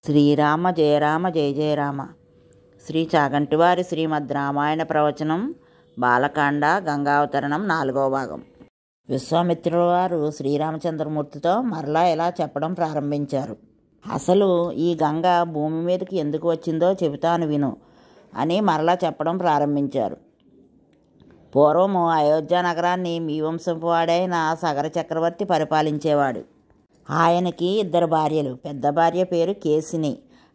శ్రీరామ జయ రామ జయ జయ రామ. శ్రీ చాగంటివారి శ్రీమద్ రామాయణ ప్రవచనం బాలకాండ గంగావతరణం 4వ భాగం. విశ్వామిత్రుల వారు శ్రీరామచంద్రమూర్తితో మరలా ఇలా చెప్పడం ప్రారంభించారు. అసలు ఈ గంగ భూమి మీదకి ఎందుకు వచ్చిందో చెబుతాను విను అని మరలా చెప్పడం ప్రారంభించారు. పూర్వము అయోధ్య నగరాన్ని మీ వంశపు వాడైన సగర చక్రవర్తి పరిపాలించేవాడు. ఆయనకి 2 భార్యలు. పెద్ద భార్య పేరు కేసిని,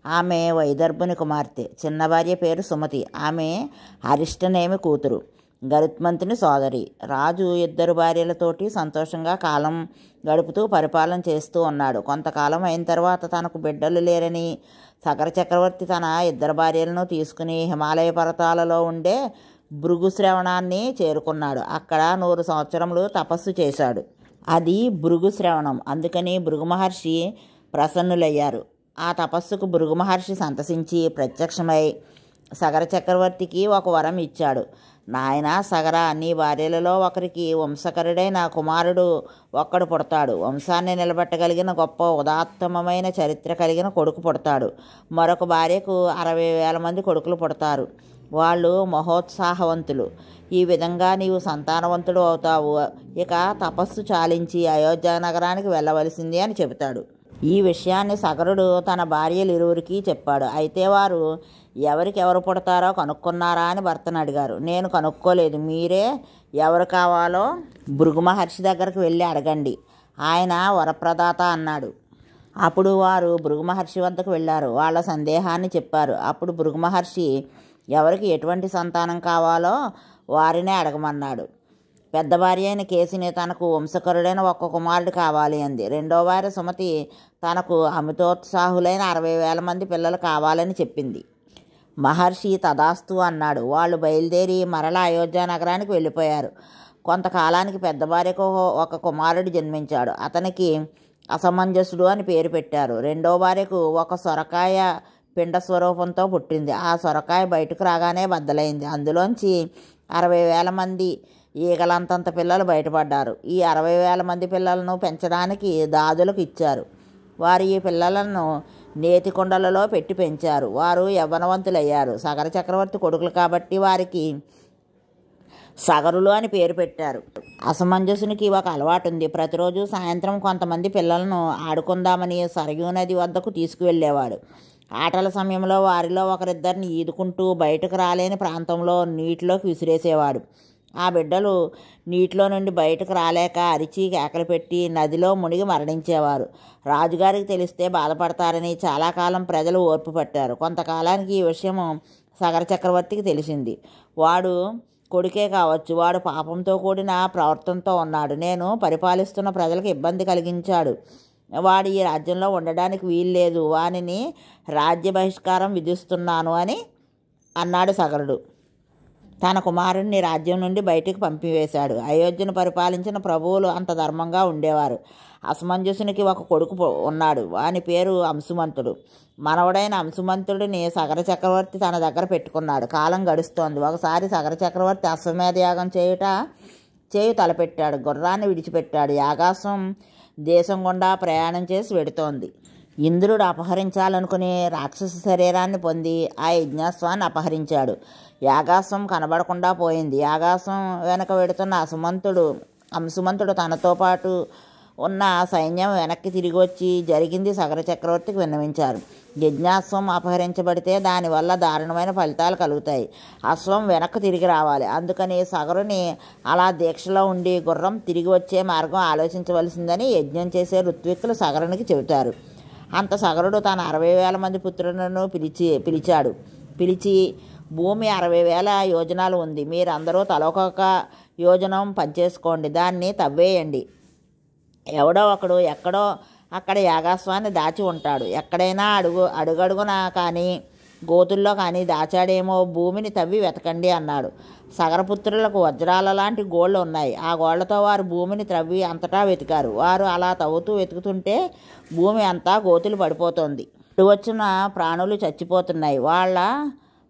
ఆమె వైదర్భుని కుమార్తె. చిన్న భార్య పేరు సుమతి, ఆమె అరిష్టనేమి కూతురు, గరుత్మంతుని సోదరి. రాజు 2 భార్యలతోటి సంతోషంగా కాలం గడుపుతూ పరిపాలన చేస్తూ ఉన్నాడు. కొంతకాలం అయిన తర్వాత తనకు బిడ్డలు లేరని సగర చక్రవర్తి తన 2 భార్యలను తీసుకుని హిమాలయ పర్వతాలలో ఉండే భృగు శ్రవణాన్ని చేరుకున్నాడు. అక్కడ 100 సంవత్సరములు తపస్సు చేశాడు. అది భృగు శ్రవణం. అందుకని భృగు మహర్షి ప్రసన్నులయ్యారు. ఆ తపస్సుకు భృగు మహర్షి సంతసించి ప్రత్యక్షమై సగర చక్రవర్తికి ఒక వరం ఇచ్చాడు. నాయన సగర, నీ భార్యలలో ఒకరికి వంశకరుడైన కుమారుడు ఒక్కడు పుడతాడు. వంశాన్ని నిలబెట్టగలిగిన గొప్ప ఉదాత్తమమైన చరిత్ర కలిగిన కొడుకు పుడతాడు. మరొక భార్యకు 60,000 మంది కొడుకులు పుడతారు. వాళ్ళు మహోత్సాహవంతులు. ఈ విధంగా నీవు సంతానవంతుడు అవుతావు. ఇక తపస్సు చాలించి అయోధ్య నగరానికి వెళ్ళవలసింది అని చెబుతాడు. ఈ విషయాన్ని సగరుడు తన భార్యలు ఇరువురికి చెప్పాడు. అయితే వారు ఎవరికెవరు పుడతారో కనుక్కున్నారా అని భర్తను అడిగారు. నేను కనుక్కోలేదు, మీరే ఎవరు కావాలో భృగు మహర్షి దగ్గరకు వెళ్ళి అడగండి, ఆయన వరప్రదాత అన్నాడు. అప్పుడు వారు భృగు మహర్షి వద్దకు వెళ్ళారు. వాళ్ళ సందేహాన్ని చెప్పారు. అప్పుడు భృగు మహర్షి ఎవరికి ఎటువంటి సంతానం కావాలో వారినే అడగమన్నాడు. పెద్ద భార్య అయిన కేసిని తనకు వంశకరుడైన ఒక్క కుమారుడు కావాలి అంది. రెండవ భార్య సుమతి తనకు అమితోత్సాహులైన 60,000 మంది పిల్లలు కావాలని చెప్పింది. మహర్షి తదాస్తు అన్నాడు. వాళ్ళు బయలుదేరి మరలా అయోధ్య నగరానికి వెళ్ళిపోయారు. కొంతకాలానికి పెద్ద భార్యకు ఒక కుమారుడు జన్మించాడు. అతనికి అసమంజసుడు అని పేరు పెట్టారు. రెండవ భార్యకు ఒక సొరకాయ పిండ స్వరూపంతో పుట్టింది. ఆ సొరకాయ బయటకు రాగానే బద్దలైంది. అందులోంచి 60,000 మంది ఈగలంతంత పిల్లలు బయటపడ్డారు. ఈ 60,000 మంది పిల్లలను పెంచడానికి దాదులకు ఇచ్చారు. వారు ఈ పిల్లలను నేతి కుండలలో పెట్టి పెంచారు. వారు యవ్వనవంతులయ్యారు. సగర చక్రవర్తి కొడుకులు కాబట్టి వారికి సగరులు అని పేరు పెట్టారు. అసమంజసునికి ఒక అలవాటు ఉంది. ప్రతిరోజు సాయంత్రం కొంతమంది పిల్లలను ఆడుకుందామని సరయూ నది వద్దకు తీసుకువెళ్ళేవాడు. ఆటల సమయంలో వారిలో ఒకరిద్దరిని ఈదుకుంటూ బయటకు రాలేని ప్రాంతంలో నీటిలోకి విసిరేసేవాడు. ఆ బిడ్డలు నీటిలో నుండి బయటకు రాలేక అరిచి కేకలు పెట్టి నదిలో మునిగి మరణించేవారు. రాజుగారికి తెలిస్తే బాధపడతారని చాలా కాలం ప్రజలు ఓర్పు పట్టారు. కొంతకాలానికి ఈ విషయం సగర చక్రవర్తికి తెలిసింది. వాడు కొడుకే కావచ్చు, వాడు పాపంతో కూడిన ప్రవర్తనతో ఉన్నాడు. నేను పరిపాలిస్తున్న ప్రజలకు ఇబ్బంది కలిగించాడు. వాడు ఈ రాజ్యంలో ఉండడానికి వీల్లేదు. వానిని రాజ్య బహిష్కారం విధిస్తున్నాను అని అన్నాడు సగరుడు. తన కుమారుడిని రాజ్యం నుండి బయటికి పంపివేశాడు. అయోధ్యను పరిపాలించిన ప్రభువులు అంత ధర్మంగా ఉండేవారు. అసమంజసునికి ఒక కొడుకు ఉన్నాడు. వాని పేరు అంశుమంతుడు. మనవడైన అంశుమంతుడిని సగర చక్రవర్తి తన దగ్గర పెట్టుకున్నాడు. కాలం గడుస్తోంది. ఒకసారి సగర చక్రవర్తి అశ్వమేధ యాగం చేయు తలపెట్టాడు. గుర్రాన్ని విడిచిపెట్టాడు. యాగాశ్వం దేశం గుండా ప్రయాణం చేసి వెడుతోంది. ఇంద్రుడు అపహరించాలనుకుని రాక్షస శరీరాన్ని పొంది ఆ యజ్ఞాశ్వాన్ని అపహరించాడు. యాగాశ్వం కనబడకుండా పోయింది. యాగాశ్వం వెనక వెడుతున్న అంశుమంతుడు తనతో పాటు ఉన్న సైన్యం వెనక్కి తిరిగి వచ్చి జరిగింది సగర చక్రవర్తికి విన్నవించారు. యజ్ఞాశ్వం అపహరించబడితే దానివల్ల దారుణమైన ఫలితాలు కలుగుతాయి. అశ్వం వెనక్కి తిరిగి రావాలి. అందుకని సగరుని అలా దీక్షలో ఉండి గుర్రం తిరిగి వచ్చే మార్గం ఆలోచించవలసిందని యజ్ఞం చేసే ఋత్విక్కులు సగరునికి చెబుతారు. అంత సగరుడు తన 60,000 మంది పుత్రులను పిలిచి భూమి 60,000 యోజనాలు ఉంది. మీరందరూ తలొక యోజనం పంచేసుకోండి. దాన్ని తవ్వేయండి. ఎవడో ఒకడు ఎక్కడో అక్కడ యాగాశ్వాన్ని దాచి ఉంటాడు. ఎక్కడైనా అడుగడుగున కానీ గోతుల్లో కానీ దాచాడేమో, భూమిని తవ్వి వెతకండి అన్నాడు. సగరపుత్రులకు వజ్రాల లాంటి గోళ్ళు ఉన్నాయి. ఆ గోళ్లతో వారు భూమిని త్రవ్వి అంతటా వెతికారు. వారు అలా తవ్వుతూ వెతుకుతుంటే భూమి అంతా గోతులు పడిపోతోంది. వచ్చిన ప్రాణులు చచ్చిపోతున్నాయి. వాళ్ళ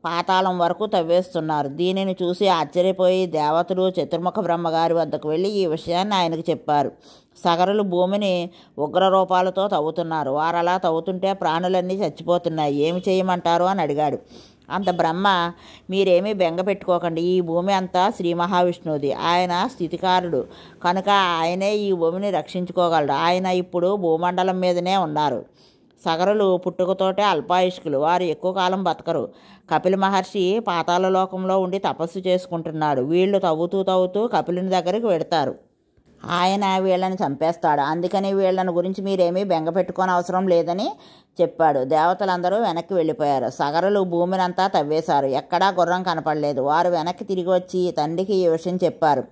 పాతాళం వరకు తవ్వేస్తున్నారు. దీనిని చూసి ఆశ్చర్యపోయి దేవతలు చతుర్ముఖ బ్రహ్మగారి వద్దకు వెళ్ళి ఈ విషయాన్ని ఆయనకు చెప్పారు. సగరులు భూమిని ఉగ్రరూపాలతో తవ్వుతున్నారు. వారు అలా తవ్వుతుంటే ప్రాణులన్నీ చచ్చిపోతున్నాయి. ఏమి చేయమంటారు అని అడిగాడు. అంత బ్రహ్మ, మీరేమీ బెంగ పెట్టుకోకండి. ఈ భూమి అంతా శ్రీ మహావిష్ణువుది. ఆయన స్థితికారుడు కనుక ఆయనే ఈ భూమిని రక్షించుకోగలడు. ఆయన ఇప్పుడు భూమండలం మీదనే ఉన్నారు. సగరులు పుట్టుకతోటే అల్పాయుష్కులు. వారు ఎక్కువ కాలం బతకరు. కపిల మహర్షి పాతాళ లోకంలో ఉండి తపస్సు చేసుకుంటున్నాడు. వీళ్ళు తవ్వుతూ కపిలుని దగ్గరికి వెడతారు. ఆయన వీళ్ళని చంపేస్తాడు. అందుకని వీళ్ళని గురించి మీరేమీ బెంగ పెట్టుకోని అవసరం లేదని చెప్పాడు. దేవతలందరూ వెనక్కి వెళ్ళిపోయారు. సగరులు భూమినంతా తవ్వేశారు. ఎక్కడా గుర్రం కనపడలేదు. వారు వెనక్కి తిరిగి వచ్చి తండ్రికి ఈ విషయం చెప్పారు.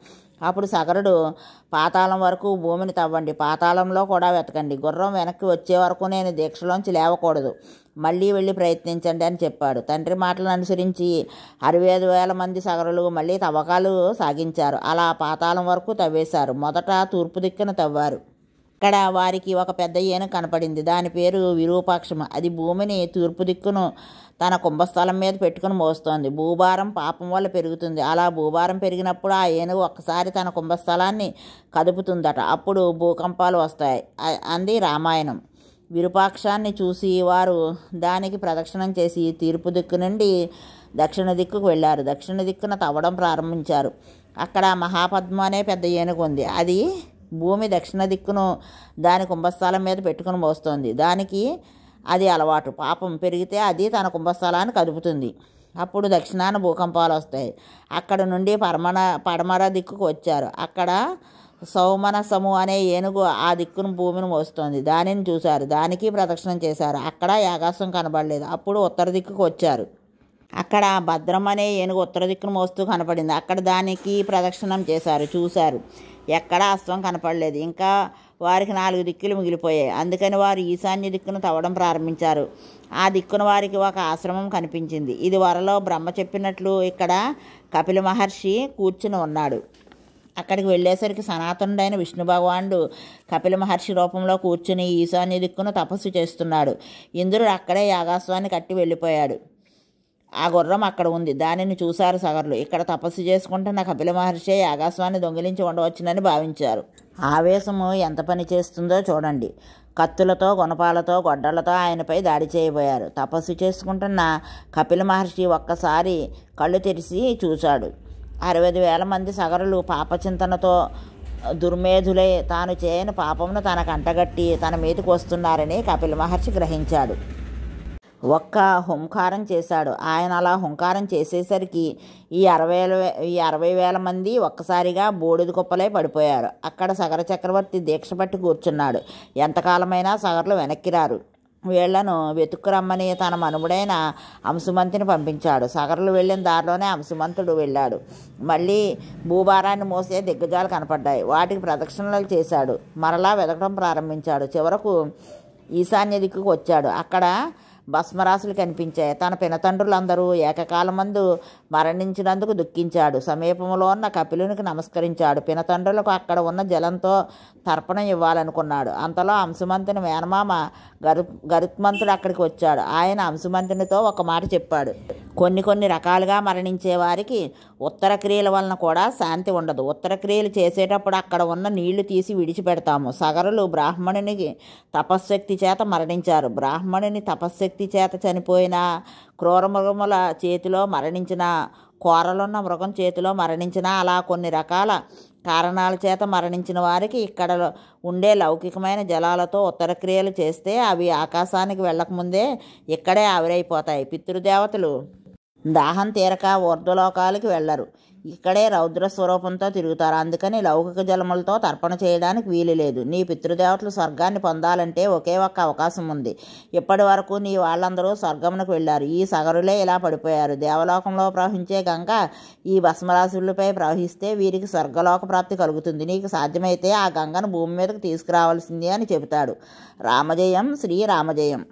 అప్పుడు సగరుడు, పాతాళం వరకు భూమిని తవ్వండి, పాతాళంలో కూడా వెతకండి. గుర్రం వెనక్కి వచ్చే వరకు నేను దీక్షలోంచి లేవకూడదు. మళ్ళీ వెళ్ళి ప్రయత్నించండి అని చెప్పాడు. తండ్రి మాటలను అనుసరించి 65,000 మంది సగరులు మళ్ళీ తవ్వకాలు సాగించారు. అలా పాతాళం వరకు తవ్వేశారు. మొదట తూర్పు దిక్కున తవ్వారు. ఇక్కడ వారికి ఒక పెద్ద ఏనుగు కనపడింది. దాని పేరు విరూపాక్షం. అది భూమిని తూర్పు దిక్కును తన కుంభస్థలం మీద పెట్టుకుని మోస్తోంది. భూభారం పాపం వల్ల పెరుగుతుంది. అలా భూభారం పెరిగినప్పుడు ఆ ఏనుగు ఒక్కసారి తన కుంభస్థలాన్ని కదుపుతుందట. అప్పుడు భూకంపాలు వస్తాయి అంది రామాయణం. విరూపాక్షాన్ని చూసి వారు దానికి ప్రదక్షిణం చేసి తూర్పు దిక్కు నుండి దక్షిణ దిక్కుకు వెళ్ళారు. దక్షిణ దిక్కున తవ్వడం ప్రారంభించారు. అక్కడ మహాపద్మ అనే పెద్ద ఏనుగు ఉంది. అది భూమి దక్షిణ దిక్కును దాని కుంభస్థలం మీద పెట్టుకుని మోస్తోంది. దానికి అది అలవాటు. పాపం పెరిగితే అది తన కుంభస్థలాన్ని కదుపుతుంది. అప్పుడు దక్షిణాన భూకంపాలు వస్తాయి. అక్కడ నుండి పడమర దిక్కుకు వచ్చారు. అక్కడ సౌమనసము అనే ఏనుగు ఆ దిక్కును భూమిని మోస్తోంది. దానిని చూశారు. దానికి ప్రదక్షిణం చేశారు. అక్కడ యాగాసం కనబడలేదు. అప్పుడు ఉత్తర దిక్కుకు వచ్చారు. అక్కడ భద్రం అనే ఏనుగు ఉత్తర దిక్కును మోస్తూ కనపడింది. అక్కడ దానికి ప్రదక్షిణం చేశారు. చూశారు. ఎక్కడా అశ్వం కనపడలేదు. ఇంకా వారికి 4 దిక్కులు మిగిలిపోయాయి. అందుకని వారు ఈశాన్య దిక్కును తవ్వడం ప్రారంభించారు. ఆ దిక్కున వారికి ఒక ఆశ్రమం కనిపించింది. ఇది వరలో బ్రహ్మ చెప్పినట్లు ఇక్కడ కపిల మహర్షి కూర్చుని ఉన్నాడు. అక్కడికి వెళ్ళేసరికి సనాతనుడైన విష్ణు భగవానుడు కపిల మహర్షి రూపంలో కూర్చుని ఈశాన్య దిక్కును తపస్సు చేస్తున్నాడు. ఇంద్రుడు అక్కడే యాగాశ్వాన్ని కట్టి వెళ్ళిపోయాడు. ఆ గుర్రం అక్కడ ఉంది. దానిని చూశారు సగరులు. ఇక్కడ తపస్సు చేసుకుంటున్న కపిల మహర్షి యాగాశ్వాన్ని దొంగిలించి ఉండవచ్చునని భావించారు. ఆవేశము ఎంత పని చేస్తుందో చూడండి. కత్తులతో, గుణపాలతో, గొడ్డలతో ఆయనపై దాడి చేయబోయారు. తపస్సు చేసుకుంటున్న కపిల మహర్షి ఒక్కసారి కళ్ళు తెరిచి చూశాడు. 65,000 మంది సగరులు పాపచింతనతో దుర్మేధులై తాను చేయని పాపమును తనకు అంటగట్టి తన మీదకు వస్తున్నారని కపిల మహర్షి గ్రహించాడు. ఒక్క హుంకారం చేశాడు. ఆయన అలా హుంకారం చేసేసరికి ఈ 60,000 మంది ఒక్కసారిగా బూడిద కుప్పలై పడిపోయారు. అక్కడ సగర చక్రవర్తి దీక్ష పట్టి కూర్చున్నాడు. ఎంతకాలమైనా సగరులు వెనక్కి రారు. వీళ్లను వెతుక్కురమ్మని తన మనుమడైన అంశుమంతుని పంపించాడు. సగరులు వెళ్ళిన దారిలోనే అంశుమంతుడు వెళ్ళాడు. మళ్ళీ భూభారాన్ని మోసే దిగ్గజాలు కనపడ్డాయి. వాటికి ప్రదక్షిణలు చేశాడు. మరలా వెతకడం ప్రారంభించాడు. చివరకు ఈశాన్య దిక్కుకు వచ్చాడు. అక్కడ భస్మరాశులు కనిపించాయి. తన పినతండ్రులందరూ ఏకకాలమందు మరణించినందుకు దుఃఖించాడు. సమీపంలో ఉన్న కపిలునికి నమస్కరించాడు. పినతండ్రులకు అక్కడ ఉన్న జలంతో తర్పణం ఇవ్వాలనుకున్నాడు. అంతలో అంశుమంతుని మేనమామ గరుత్మంతుడు అక్కడికి వచ్చాడు. ఆయన అంశుమంతునితో ఒక మాట చెప్పాడు. కొన్ని రకాలుగా మరణించే వారికి ఉత్తర క్రియల వలన కూడా శాంతి ఉండదు. ఉత్తర క్రియలు చేసేటప్పుడు అక్కడ ఉన్న నీళ్లు తీసి విడిచిపెడతాము. సగరులు బ్రాహ్మణునికి తపశ్శక్తి చేత మరణించారు. బ్రాహ్మణుని తపశ్శక్తి చేత చనిపోయిన, క్రూరమృగముల చేతిలో మరణించిన, కోరలున్న మృగం చేతిలో మరణించిన, అలా కొన్ని రకాల కారణాల చేత మరణించిన వారికి ఇక్కడ ఉండే లౌకికమైన జలాలతో ఉత్తర క్రియలు చేస్తే అవి ఆకాశానికి వెళ్ళకముందే ఇక్కడే ఆవిరైపోతాయి. పితృదేవతలు దాహం తీరక ఊర్ధ్వలోకాలకి వెళ్ళరు. ఇక్కడే రౌద్ర స్వరూపంతో తిరుగుతారు. అందుకని లౌకిక జలములతో తర్పణ చేయడానికి వీలు లేదు. నీ పితృదేవతలు స్వర్గాన్ని పొందాలంటే ఒకే ఒక్క అవకాశం ఉంది. ఇప్పటి వరకు నీ వాళ్ళందరూ స్వర్గమునకు వెళ్ళారు. ఈ సగరులే ఇలా పడిపోయారు. దేవలోకంలో ప్రవహించే గంగ ఈ భస్మరాశులపై ప్రవహిస్తే వీరికి స్వర్గలోక ప్రాప్తి కలుగుతుంది. నీకు సాధ్యమైతే ఆ గంగను భూమి మీదకు తీసుకురావాల్సింది అని చెబుతాడు. రామజయం, శ్రీరామజయం.